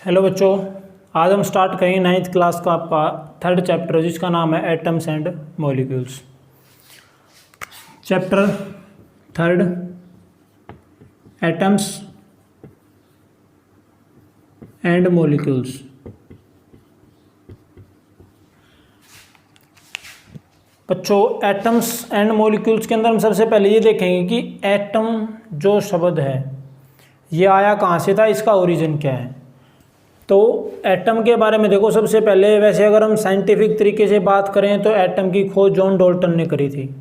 Hello बच्चों, आज हम स्टार्ट करेंगे 9th क्लास का आपका थर्ड चैप्टर जिसका नाम है atoms and molecules. Chapter third atoms and molecules. बच्चों, एटम्स एंड मॉलिक्यूल्स के अंदर हम सबसे पहले ये देखेंगे कि एटम जो शब्द है ये आया कहाँ से था, इसका ओरिजिन क्या है। तो एटम के बारे में देखो, सबसे पहले वैसे अगर हम साइंटिफिक तरीके से बात करें तो एटम की खोज जॉन डाल्टन ने करी थी,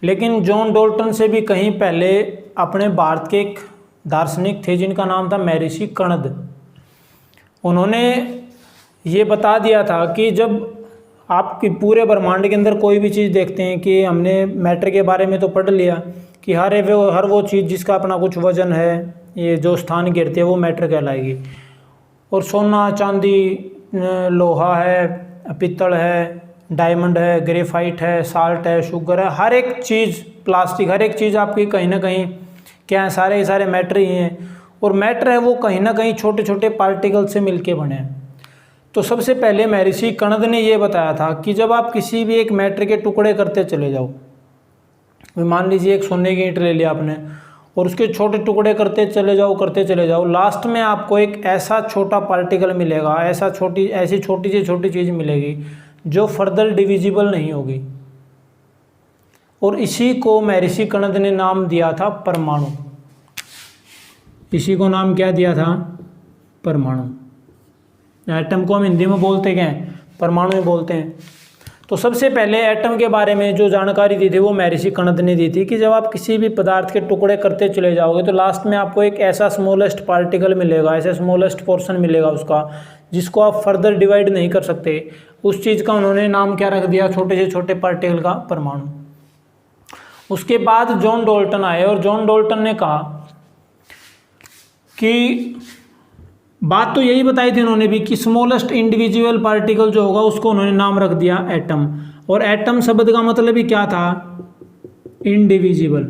लेकिन जॉन डाल्टन से भी कहीं पहले अपने भारत के एक दार्शनिक थे जिनका नाम था महर्षि कणद। उन्होंने ये बता दिया था कि जब आपके पूरे ब्रह्मांड के अंदर कोई भी चीज़ देखते हैं कि हमने मैटर के बारे में तो पढ़ लिया कि हर वो चीज़ जिसका अपना कुछ वजन है, ये जो स्थान गिरती है वो मैटर कहलाएगी। और सोना, चांदी, लोहा है, पित्तल है, डायमंड है, ग्रेफाइट है, साल्ट है, शुगर है, हर एक चीज़, प्लास्टिक, हर एक चीज़ आपकी कहीं ना कहीं क्या है, सारे के सारे मैटर ही हैं। और मैटर है वो कहीं ना कहीं छोटे छोटे पार्टिकल से मिलके बने हैं। तो सबसे पहले महर्षि कणद ने ये बताया था कि जब आप किसी भी एक मैटर के टुकड़े करते चले जाओ, मान लीजिए एक सोने की ईंट ले लिया आपने और उसके छोटे टुकड़े करते चले जाओ, लास्ट में आपको एक ऐसा छोटा पार्टिकल मिलेगा, ऐसी छोटी चीज़ मिलेगी जो फर्दर डिविजिबल नहीं होगी। और इसी को महर्षि कणद ने नाम दिया था परमाणु। इसी को नाम क्या दिया था? परमाणु। एटम को हम हिंदी में बोलते क्या हैं? परमाणु में बोलते हैं। तो सबसे पहले एटम के बारे में जो जानकारी दी थी वो महर्षि कणद ने दी थी कि जब आप किसी भी पदार्थ के टुकड़े करते चले जाओगे तो लास्ट में आपको एक ऐसा स्मॉलेस्ट पार्टिकल मिलेगा, ऐसा स्मॉलेस्ट पोर्शन मिलेगा उसका, जिसको आप फर्दर डिवाइड नहीं कर सकते। उस चीज़ का उन्होंने नाम क्या रख दिया? छोटे से छोटे पार्टिकल का परमाणु। उसके बाद जॉन डाल्टन आए और जॉन डाल्टन ने कहा कि बात तो यही बताई थी उन्होंने भी कि स्मॉलेस्ट इंडिविजुअल पार्टिकल जो होगा उसको उन्होंने नाम रख दिया एटम। और एटम शब्द का मतलब ही क्या था? इंडिविजिबल।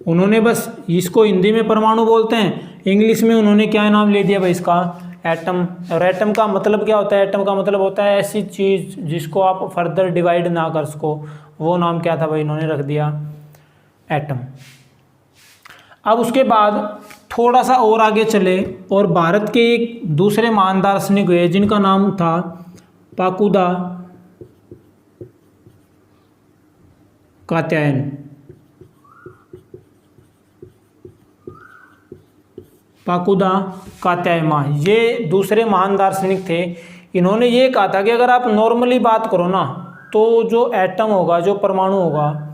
उन्होंने बस इसको हिंदी में परमाणु बोलते हैं, इंग्लिश में उन्होंने क्या नाम ले दिया भाई इसका? एटम। और एटम का मतलब क्या होता है? एटम का मतलब होता है ऐसी चीज़ जिसको आप फर्दर डिवाइड ना कर सको, वो नाम क्या था भाई? इन्होंने रख दिया एटम। अब उसके बाद थोड़ा सा और आगे चले और भारत के एक दूसरे महान दार्शनिक हुए जिनका नाम था पाकुदा कात्यायन। पाकुदा कात्यायमा, ये दूसरे महान दार्शनिक थे। इन्होंने ये कहा था कि अगर आप नॉर्मली बात करो ना तो जो एटम होगा, जो परमाणु होगा,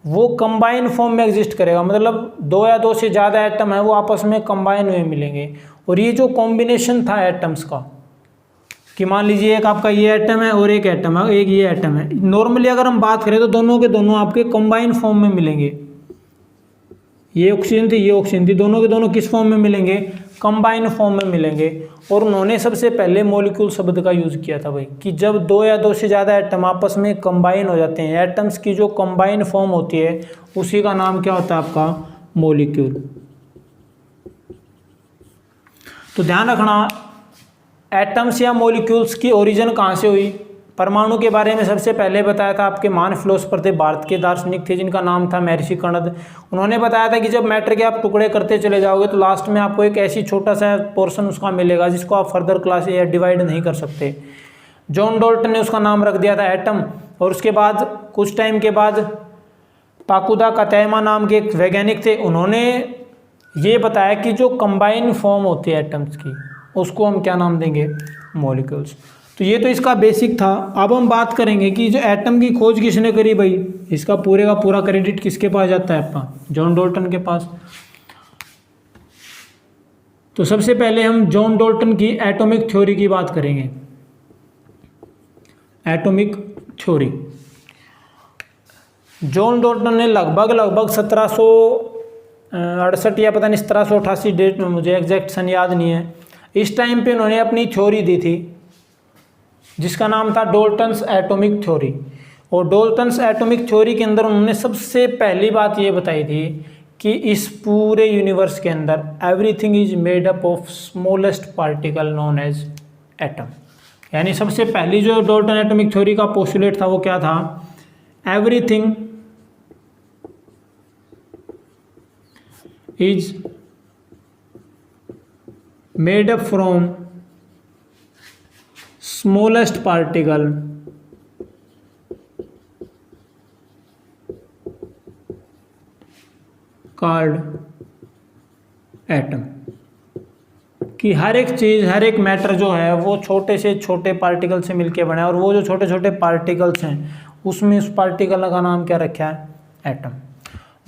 वो कंबाइन फॉर्म में एग्जिस्ट करेगा। मतलब दो या दो से ज़्यादा एटम है वो आपस में कंबाइन हुए मिलेंगे। और ये जो कॉम्बिनेशन था एटम्स का कि मान लीजिए एक आपका ये एटम है और एक एटम है, एक ये एटम है, नॉर्मली अगर हम बात करें तो दोनों के दोनों आपके कंबाइन फॉर्म में मिलेंगे। ये ऑक्सीजन थी, ये ऑक्सीजन थी, दोनों के दोनों किस फॉर्म में मिलेंगे? कंबाइन फॉर्म में मिलेंगे। और उन्होंने सबसे पहले मॉलिक्यूल शब्द का यूज़ किया था भाई कि जब दो या दो से ज़्यादा एटम आपस में कंबाइन हो जाते हैं, एटम्स की जो कंबाइन फॉर्म होती है उसी का नाम क्या होता है आपका? मॉलिक्यूल। तो ध्यान रखना, एटम्स या मॉलिक्यूल्स की ओरिजिन कहाँ से हुई? परमाणु के बारे में सबसे पहले बताया था आपके महान फिलोसफर थे, भारत के दार्शनिक थे जिनका नाम था महर्षि कणद। उन्होंने बताया था कि जब मैटर के आप टुकड़े करते चले जाओगे तो लास्ट में आपको एक ऐसी छोटा सा पोर्शन उसका मिलेगा जिसको आप फर्दर क्लास या डिवाइड नहीं कर सकते। जॉन डाल्टन ने उसका नाम रख दिया था एटम। और उसके बाद कुछ टाइम के बाद पाकुदा कात्यायमा नाम के एक वैज्ञानिक थे, उन्होंने ये बताया कि जो कंबाइन फॉर्म होती है एटम्स की उसको हम क्या नाम देंगे? मॉलिक्यूल्स। तो ये तो इसका बेसिक था। अब हम बात करेंगे कि जो एटम की खोज किसने करी भाई, इसका पूरे का पूरा क्रेडिट किसके पास जाता है? आपका जॉन डाल्टन के पास। तो सबसे पहले हम जॉन डाल्टन की एटॉमिक थ्योरी की बात करेंगे। एटॉमिक थ्योरी जॉन डाल्टन ने लगभग 1768 या पता नहीं 1788 डेट में, मुझे एग्जैक्ट सन याद नहीं है, इस टाइम पे उन्होंने अपनी थ्योरी दी थी जिसका नाम था डाल्टन्स एटॉमिक थ्योरी। और डाल्टन्स एटॉमिक थ्योरी के अंदर उन्होंने सबसे पहली बात ये बताई थी कि इस पूरे यूनिवर्स के अंदर everything is made up of smallest particle known as atom. यानी सबसे पहली जो डाल्टन एटॉमिक थ्योरी का पोस्टुलेट था वो क्या था? Everything is made up from smallest particle called atom. कि हर एक चीज़, हर एक मैटर जो है वो छोटे से छोटे पार्टिकल से मिलके बना है, और वो जो छोटे छोटे पार्टिकल्स हैं उसमें उस पार्टिकल का नाम क्या रखा है? एटम।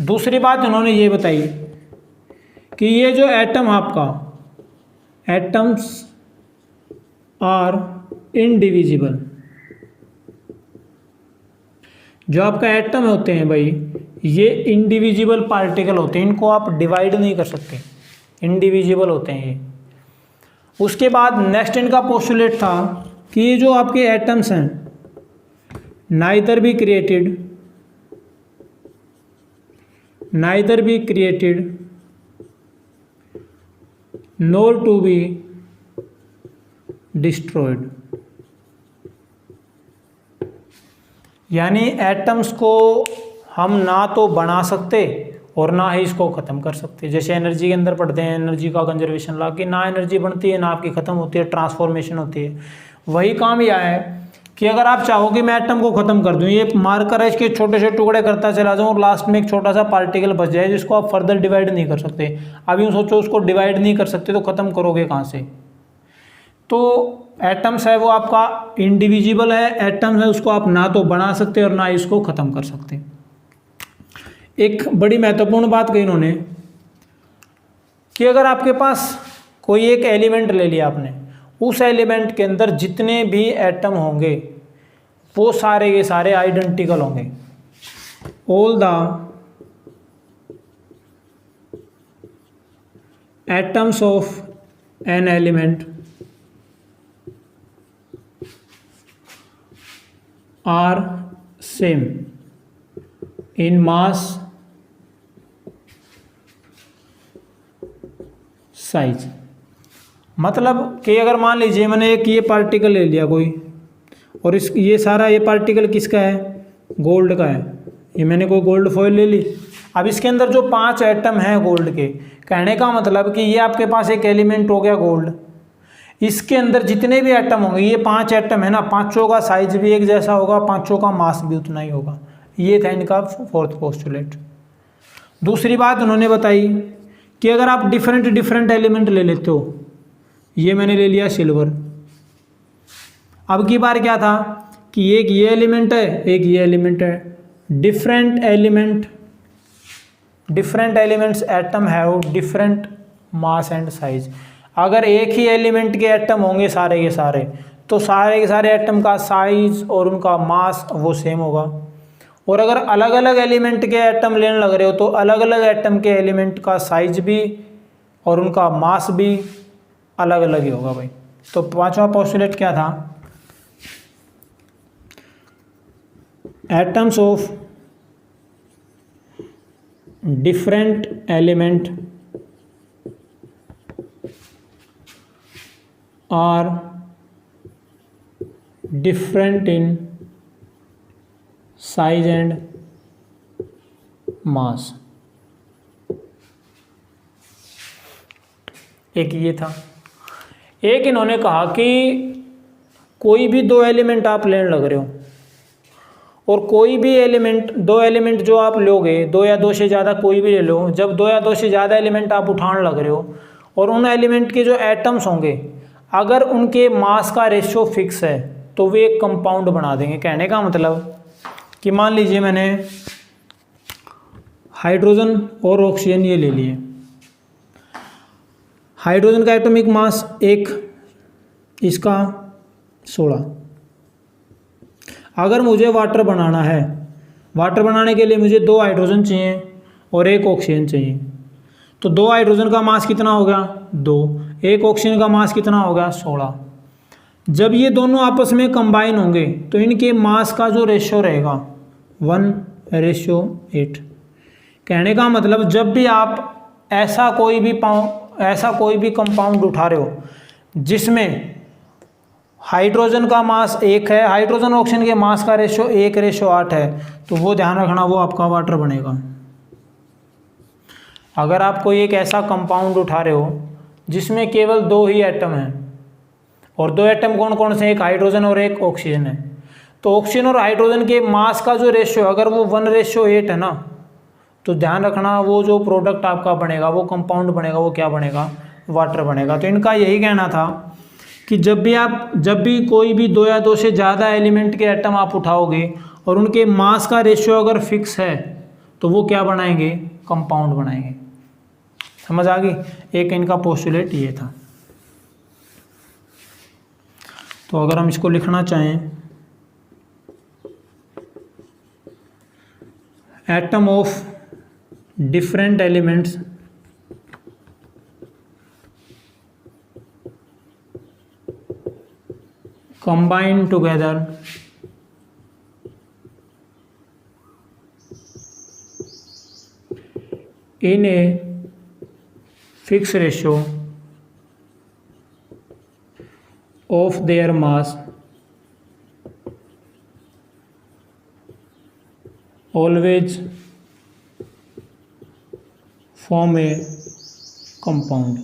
दूसरी बात उन्होंने ये बताई कि ये जो एटम आपका, एटम्स आर इनडिविजिबल। जो आपका एटम होते हैं भाई, ये इंडिविजिबल पार्टिकल होते हैं, इनको आप डिवाइड नहीं कर सकते, इंडिविजिबल होते हैं ये। उसके बाद नेक्स्ट इनका पोस्टुलेट था कि ये जो आपके एटम्स हैं, neither be created nor to be destroyed. यानी एटम्स को हम ना तो बना सकते और ना ही इसको ख़त्म कर सकते। जैसे एनर्जी के अंदर पढ़ते हैं एनर्जी का कंजर्वेशन लॉ, कि ना एनर्जी बनती है ना आपकी ख़त्म होती है, ट्रांसफॉर्मेशन होती है। वही काम यह है कि अगर आप चाहो कि मैं एटम को ख़त्म कर दूं, ये मार्कर है, इसके छोटे छोटे टुकड़े करता चला जाऊं और लास्ट में एक छोटा सा पार्टिकल बच जाए जिसको आप फर्दर डिवाइड नहीं कर सकते। अब यूँ सोचो, उसको डिवाइड नहीं कर सकते तो ख़त्म करोगे कहाँ से? तो एटम्स है वो आपका इंडिविजिबल है, एटम्स है उसको आप ना तो बना सकते और ना इसको ख़त्म कर सकते। एक बड़ी महत्वपूर्ण बात कही इन्होंने कि अगर आपके पास कोई एक एलिमेंट ले लिया आपने, उस एलिमेंट के अंदर जितने भी एटम होंगे वो सारे के सारे आइडेंटिकल होंगे। All the atoms of an element are same in mass, size. मतलब कि अगर मान लीजिए मैंने एक ये पार्टिकल ले लिया कोई, और ये सारा ये पार्टिकल किसका है? गोल्ड का है। ये मैंने कोई गोल्ड फॉइल ले ली। अब इसके अंदर जो 5 एटम हैं गोल्ड के, कहने का मतलब कि ये आपके पास एक एलिमेंट हो गया गोल्ड। इसके अंदर जितने भी एटम होंगे, ये 5 एटम है ना, पांचों का साइज भी एक जैसा होगा, पांचों का मास भी उतना ही होगा। ये था इनका फोर्थ पोस्टुलेट। दूसरी बात उन्होंने बताई कि अगर आप डिफरेंट एलिमेंट ले लेते हो, ये मैंने ले लिया सिल्वर। अब की बार क्या था कि एक ये एलिमेंट है, एक ये एलिमेंट है। Different elements atom have different mass and size. अगर एक ही एलिमेंट के एटम होंगे सारे के सारे, तो सारे के सारे एटम का साइज और उनका मास वो सेम होगा। और अगर अलग अलग एलिमेंट के एटम लेने लग रहे हो तो अलग अलग एटम के एलिमेंट का साइज भी और उनका मास भी अलग अलग ही होगा भाई। तो पांचवा पोस्टुलेट क्या था? Atoms of different element are different in size and mass. एक ये था। एक इन्होंने कहा कि कोई भी 2 एलिमेंट आप लेने लग रहे हो, और कोई भी एलिमेंट, 2 एलिमेंट जो आप लोगे, 2 या 2 से ज़्यादा कोई भी ले लो, जब 2 या 2 से ज़्यादा एलिमेंट आप उठाने लग रहे हो और उन एलिमेंट के जो एटम्स होंगे, अगर उनके मास का रेशियो फिक्स है तो वे एक कंपाउंड बना देंगे। कहने का मतलब कि मान लीजिए मैंने हाइड्रोजन और ऑक्सीजन ये ले लिए। हाइड्रोजन का एटॉमिक मास 1, इसका 16। अगर मुझे वाटर बनाना है, वाटर बनाने के लिए मुझे 2 हाइड्रोजन चाहिए और 1 ऑक्सीजन चाहिए, तो 2 हाइड्रोजन का मास कितना हो गया? 2। 1 ऑक्सीजन का मास कितना हो गया? 16। जब ये दोनों आपस में कंबाइन होंगे तो इनके मास का जो रेशियो रहेगा 1:8। कहने का मतलब जब भी आप ऐसा कोई भी कंपाउंड उठा रहे हो जिसमें हाइड्रोजन का मास 1 है, हाइड्रोजन ऑक्सीजन के मास का रेशो 1:8 है, तो वो ध्यान रखना वो आपका वाटर बनेगा। अगर आप कोई एक ऐसा कंपाउंड उठा रहे हो जिसमें केवल 2 ही एटम हैं और 2 एटम कौन कौन से, एक हाइड्रोजन और एक ऑक्सीजन है, तो ऑक्सीजन और हाइड्रोजन के मास का जो रेशियो अगर वो 1:8 है ना, तो ध्यान रखना वो जो प्रोडक्ट आपका बनेगा, वो कंपाउंड बनेगा, वो क्या बनेगा, वाटर बनेगा। तो इनका यही कहना था कि जब भी कोई भी 2 या 2 से ज़्यादा एलिमेंट के एटम आप उठाओगे और उनके मास का रेशियो अगर फिक्स है तो वो क्या बनाएंगे, कंपाउंड बनाएंगे। समझ आ गई? एक इनका पोस्टुलेट ये था। तो अगर हम इसको लिखना चाहें, atom of different elements combine together in a fixed ratio of their mass always form a compound।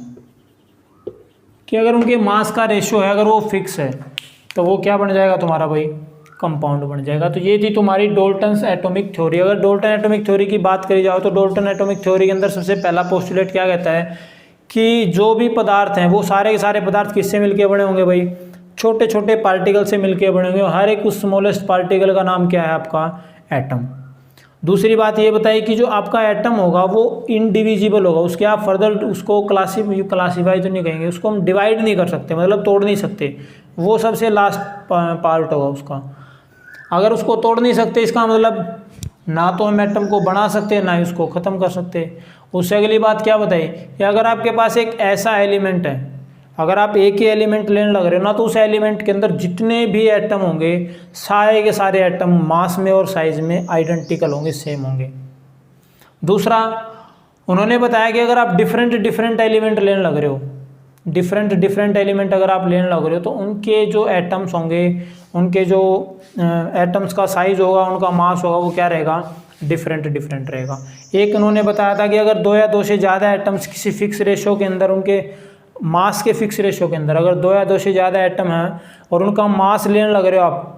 कि अगर उनके मास का रेशियो है, अगर वो फिक्स है, तो वो क्या बन जाएगा तुम्हारा भाई, कंपाउंड बन जाएगा। तो ये थी तुम्हारी डाल्टन्स एटॉमिक थ्योरी। अगर डाल्टन एटॉमिक थ्योरी की बात करी जाओ तो डाल्टन एटॉमिक थ्योरी के अंदर सबसे पहला पोस्टुलेट क्या कहता है कि जो भी पदार्थ हैं वो सारे के सारे पदार्थ किससे मिलके बने होंगे भाई, छोटे छोटे पार्टिकल से मिलके बने होंगे। हर एक उस स्मॉलेस्ट पार्टिकल का नाम क्या है आपका, एटम। दूसरी बात ये बताई कि जो आपका एटम होगा वो इनडिविजिबल होगा, उसके आप फर्दर उसको क्लासीफाई तो नहीं कहेंगे, उसको हम डिवाइड नहीं कर सकते, मतलब तोड़ नहीं सकते, वो सबसे लास्ट पार्ट होगा उसका। अगर उसको तोड़ नहीं सकते इसका मतलब ना तो हम एटम को बना सकते ना ही उसको ख़त्म कर सकते। उससे अगली बात क्या बताई कि अगर आपके पास एक ऐसा एलिमेंट है, अगर आप एक ही एलिमेंट लेने लग रहे हो ना, तो उस एलिमेंट के अंदर जितने भी एटम होंगे सारे के सारे एटम मास में और साइज में आइडेंटिकल होंगे, सेम होंगे। दूसरा उन्होंने बताया कि अगर आप डिफरेंट एलिमेंट लेने लग रहे हो, डिफरेंट एलिमेंट अगर आप लेने लग रहे हो, तो उनके जो एटम्स होंगे, उनके जो एटम्स का साइज होगा, उनका मास होगा, वो क्या रहेगा, डिफरेंट रहेगा। एक उन्होंने बताया था कि अगर 2 या 2 से ज़्यादा एटम्स किसी फिक्स रेशो के अंदर, उनके मास के फिक्स रेशो के अंदर अगर 2 या 2 से ज़्यादा एटम हैं और उनका मास लेने लग रहे हो आप,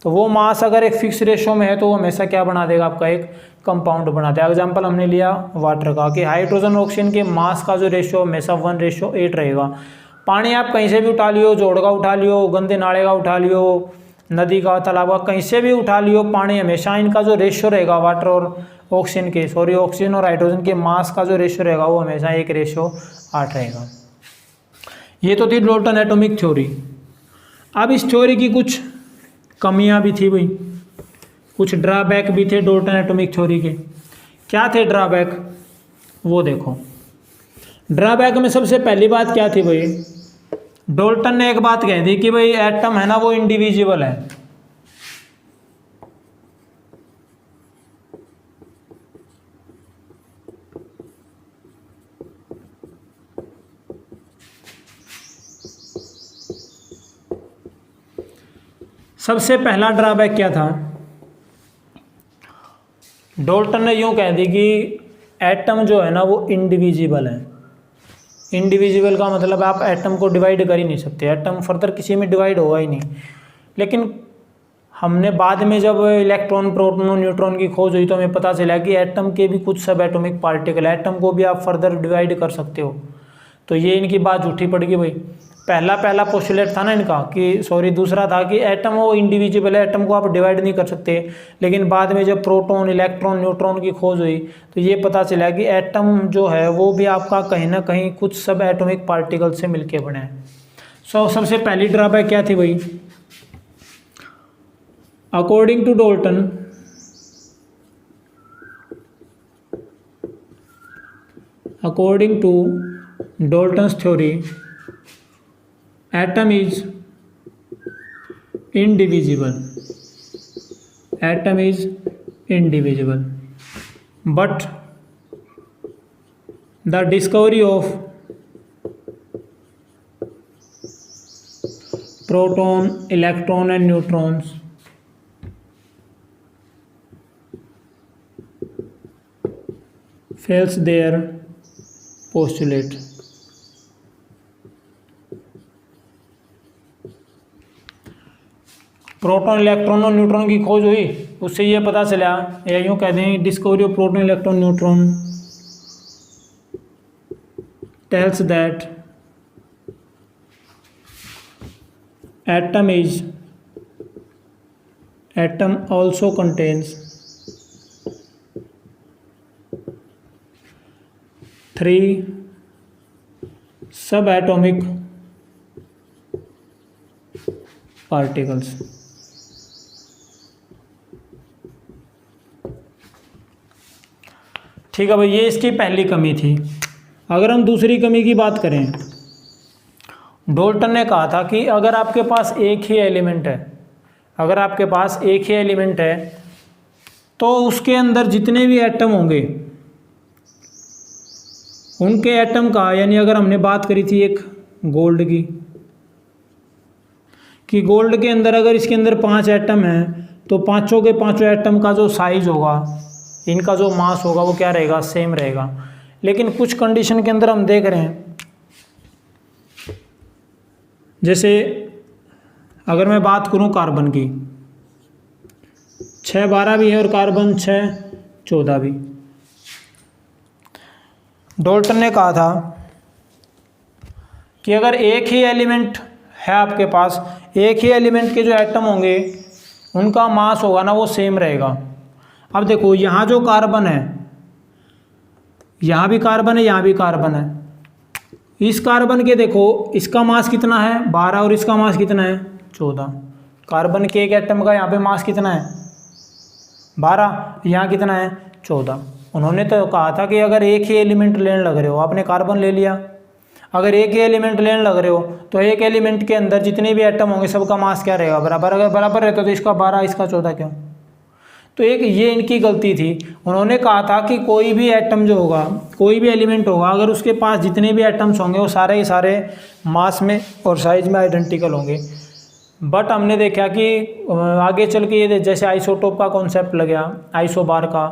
तो वो मास अगर एक फिक्स रेशो में है तो वो हमेशा क्या बना देगा, आपका एक कंपाउंड बना देगा। एग्जाम्पल हमने लिया वाटर का कि हाइड्रोजन ऑक्सीजन के मास का जो रेशो हमेशा 1:8 रहेगा। पानी आप कहीं से भी उठा लियो, जोड़ का उठा लियो, गंदे नाले का उठा लियो, नदी का, तालाब का, कहीं से भी उठा लियो, पानी हमेशा इनका जो रेशो रहेगा वाटर और ऑक्सीजन और हाइड्रोजन के मास का जो रेशो रहेगा वो हमेशा 1:8 रहेगा। ये तो थी डाल्टन एटॉमिक थ्योरी। अब इस थ्योरी की कुछ कमियां भी थी भाई, कुछ ड्रॉबैक भी थे डाल्टन एटॉमिक थ्योरी के। क्या थे ड्रॉबैक, वो देखो। ड्रॉबैक में सबसे पहली बात क्या थी भाई, डाल्टन ने एक बात कह दी कि भाई एटम है ना वो इंडिविजिबल है। सबसे पहला ड्रॉबैक क्या था, डाल्टन ने यूं कह दी कि एटम जो है ना वो इंडिविजिबल है। इंडिविजिबल का मतलब आप एटम को डिवाइड कर ही नहीं सकते, एटम फर्दर किसी में डिवाइड होगा ही नहीं। लेकिन हमने बाद में जब इलेक्ट्रॉन, प्रोटॉन और न्यूट्रॉन की खोज हुई तो हमें पता चला कि एटम के भी कुछ सब एटॉमिक पार्टिकल, एटम को भी आप फर्दर डिवाइड कर सकते हो। तो ये इनकी बात झूठी पड़ गई भाई। पहला पोस्टुलेट था ना इनका कि दूसरा था कि एटम वो इंडिविजिबल है, एटम को आप डिवाइड नहीं कर सकते। लेकिन बाद में जब प्रोटॉन, इलेक्ट्रॉन, न्यूट्रॉन की खोज हुई तो ये पता चला कि एटम जो है वो भी आपका कहीं ना कहीं कुछ सब एटॉमिक पार्टिकल से मिलके बने हैं। सबसे पहली ड्रॉबैक क्या थी भाई, according to Dalton's theory atom is indivisible, but the discovery of proton, electron and neutrons fails their postulate. Proton, electron और न्यूट्रॉन की खोज हुई, उससे ये पता चला, या यूँ कह दें discovery of proton, electron, neutron tells that atom also contains 3 subatomic particles। ठीक है भाई, ये इसकी पहली कमी थी। अगर हम दूसरी कमी की बात करें, डाल्टन ने कहा था कि अगर आपके पास एक ही एलिमेंट है, अगर आपके पास एक ही एलिमेंट है तो उसके अंदर जितने भी एटम होंगे उनके एटम का, यानी अगर हमने बात करी थी एक गोल्ड की, कि गोल्ड के अंदर अगर इसके अंदर 5 एटम हैं तो पांचों के पांचों एटम का जो साइज होगा, इनका जो मास होगा वो क्या रहेगा, सेम रहेगा। लेकिन कुछ कंडीशन के अंदर हम देख रहे हैं, जैसे अगर मैं बात करूं कार्बन की, 6-12 भी है और कार्बन 6-14 भी। डाल्टन ने कहा था कि अगर एक ही एलिमेंट है आपके पास, एक ही एलिमेंट के जो एटम होंगे उनका मास होगा ना वो सेम रहेगा। अब देखो यहाँ जो कार्बन है, यहाँ भी कार्बन है, यहाँ भी कार्बन है। इस कार्बन के देखो इसका मास कितना है 12 और इसका मास कितना है 14। कार्बन के एक एटम का यहाँ पे मास कितना है 12, यहाँ कितना है 14। उन्होंने तो कहा था कि अगर एक ही एलिमेंट लेने लग रहे हो, आपने कार्बन ले लिया, अगर एक ही एलिमेंट लेने लग रहे हो तो एक एलिमेंट के अंदर जितने भी एटम होंगे सबका मास क्या रहेगा, बराबर। अगर बराबर रहता तो इसका 12 इसका 14 क्यों। तो एक ये इनकी गलती थी। उन्होंने कहा था कि कोई भी एटम जो होगा, कोई भी एलिमेंट होगा, अगर उसके पास जितने भी एटम्स होंगे वो सारे ही सारे मास में और साइज में आइडेंटिकल होंगे। बट हमने देखा कि आगे चल के ये जैसे आइसोटोप का कॉन्सेप्ट लग गया, आइसोबार का,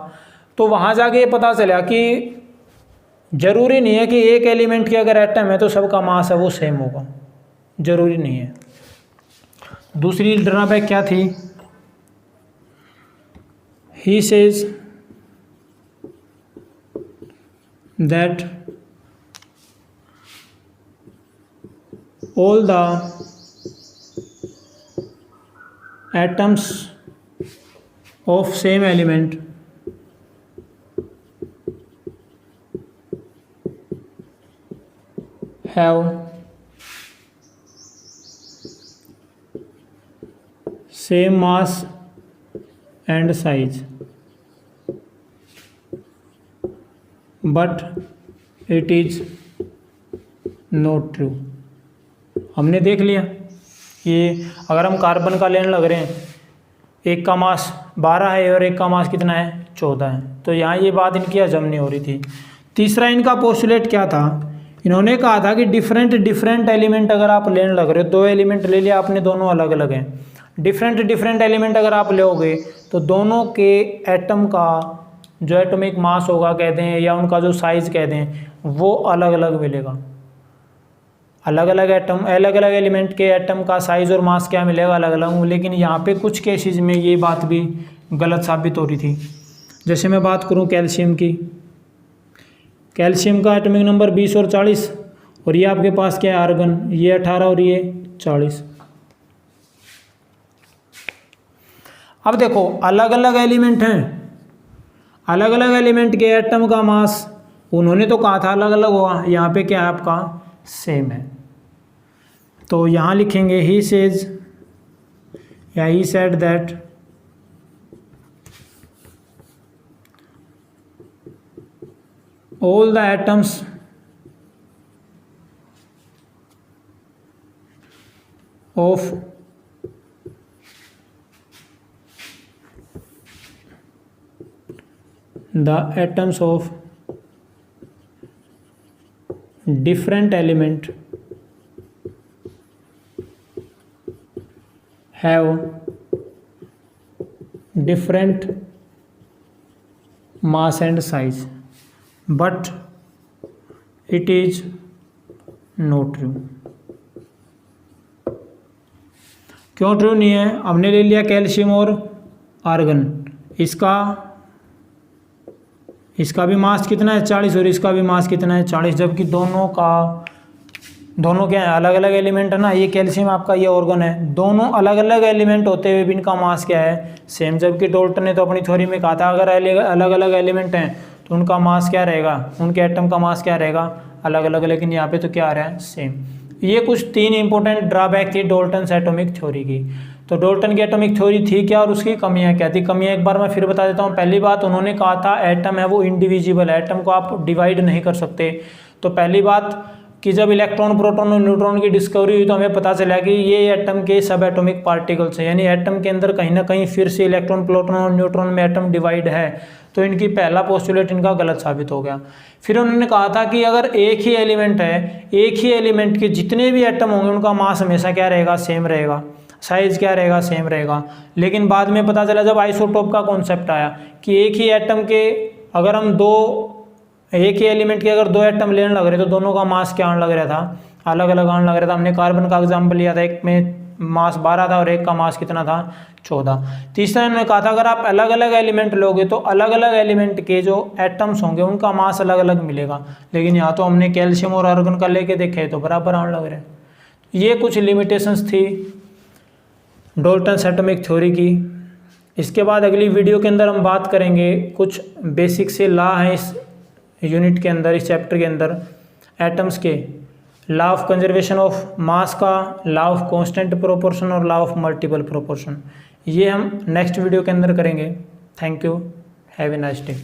तो वहाँ जाके ये पता चला कि ज़रूरी नहीं है कि एक एलिमेंट के अगर एटम है तो सबका मास है वो सेम होगा, ज़रूरी नहीं है। दूसरी ड्रॉबैक क्या थी, he says that all the atoms of same element have same mass and size, but it is not true। हमने देख लिया कि अगर हम कार्बन का लेने लग रहे हैं, एक का मास 12 है और एक का मास कितना है 14 है, तो यहाँ ये बात इनकी हजम नहीं हो रही थी। तीसरा इनका पोस्टुलेट क्या था, इन्होंने कहा था कि डिफरेंट एलिमेंट अगर आप लेने लग रहे हो, 2 एलिमेंट ले लिया आपने, दोनों अलग अलग हैं, डिफरेंट एलिमेंट अगर आप लोगे तो दोनों के एटम का जो एटॉमिक मास होगा कहते हैं, या उनका जो साइज कहते हैं, वो अलग अलग मिलेगा। अलग अलग एटम, अलग अलग एलिमेंट के एटम का साइज और मास क्या मिलेगा, अलग अलग। लेकिन यहाँ पे कुछ केसेस में ये बात भी गलत साबित हो रही थी। जैसे मैं बात करूँ कैल्शियम की, कैल्शियम का एटॉमिक नंबर 20 और 40, और ये आपके पास क्या है आर्गन, ये 18 और ये 40। अब देखो अलग अलग एलिमेंट हैं, अलग अलग एलिमेंट के एटम का मास उन्होंने तो कहा था अलग अलग होगा, यहाँ पे क्या है आपका सेम है। तो यहाँ लिखेंगे ही सेज या he said that all the atoms of the atoms of different element have different mass and size, but it is not true. क्यों ट्रू नहीं है? हमने ले लिया कैल्शियम और आर्गन, इसका भी मास कितना है 40 और इसका भी मास कितना है 40, जबकि दोनों क्या है, अलग अलग एलिमेंट है ना। ये कैल्शियम आपका, ये ऑर्गन है, दोनों अलग अलग एलिमेंट होते हुए भी इनका मास क्या है सेम। जबकि डाल्टन ने तो अपनी थ्योरी में कहा था अगर अलग अलग एलिमेंट हैं तो उनका मास क्या रहेगा, उनके एटम का मास क्या रहेगा अलग अलग, लेकिन यहाँ पे तो क्या आ रहा है सेम। ये कुछ 3 इंपॉर्टेंट ड्रॉबैक थी डाल्टन्स एटॉमिक थ्योरी की। तो डाल्टन की एटॉमिक थ्योरी थी क्या और उसकी कमियां क्या थी? कमियां एक बार मैं फिर बता देता हूँ। पहली बात, उन्होंने कहा था एटम है वो इंडिविजिबल है, एटम को आप डिवाइड नहीं कर सकते। तो पहली बात कि जब इलेक्ट्रॉन, प्रोटॉन और न्यूट्रॉन की डिस्कवरी हुई तो हमें पता चला कि ये एटम के सब एटॉमिक पार्टिकल्स हैं, यानी एटम के अंदर कहीं ना कहीं फिर से इलेक्ट्रॉन, प्रोटॉन और न्यूट्रॉन में एटम डिवाइड है। तो इनकी पहला पोस्टुलेट इनका गलत साबित हो गया। फिर उन्होंने कहा था कि अगर एक ही एलिमेंट है, एक ही एलिमेंट के जितने भी एटम होंगे उनका मास हमेशा क्या रहेगा, सेम रहेगा, साइज क्या रहेगा, सेम रहेगा। लेकिन बाद में पता चला जब आइसोटोप का कॉन्सेप्ट आया कि एक ही एटम के अगर हम एक ही एलिमेंट के अगर 2 एटम लेने लग रहे तो दोनों का मास क्या आने लग रहा था, अलग अलग आने लग रहा था। हमने कार्बन का एग्जाम्पल लिया था, एक में मास 12 था और एक का मास कितना था 14। तीसरा इन्होंने कहा था अगर आप अलग अलग एलिमेंट लोगे तो अलग अलग एलिमेंट के जो एटम्स होंगे उनका मास अलग अलग मिलेगा। लेकिन यहाँ तो हमने कैल्शियम और आर्गन का लेके देखे तो बराबर आने लग रहे हैं। ये कुछ लिमिटेशंस थी डाल्टन्स एटॉमिक थ्योरी की। इसके बाद अगली वीडियो के अंदर हम बात करेंगे कुछ बेसिक से लॉ हैं इस यूनिट के अंदर, इस चैप्टर के अंदर, एटम्स के law of conservation of mass का, लॉ ऑफ कांस्टेंट प्रोपोर्शन और लॉ ऑफ मल्टीपल प्रोपोर्शन। ये हम नेक्स्ट वीडियो के अंदर करेंगे। Thank you, have a nice day.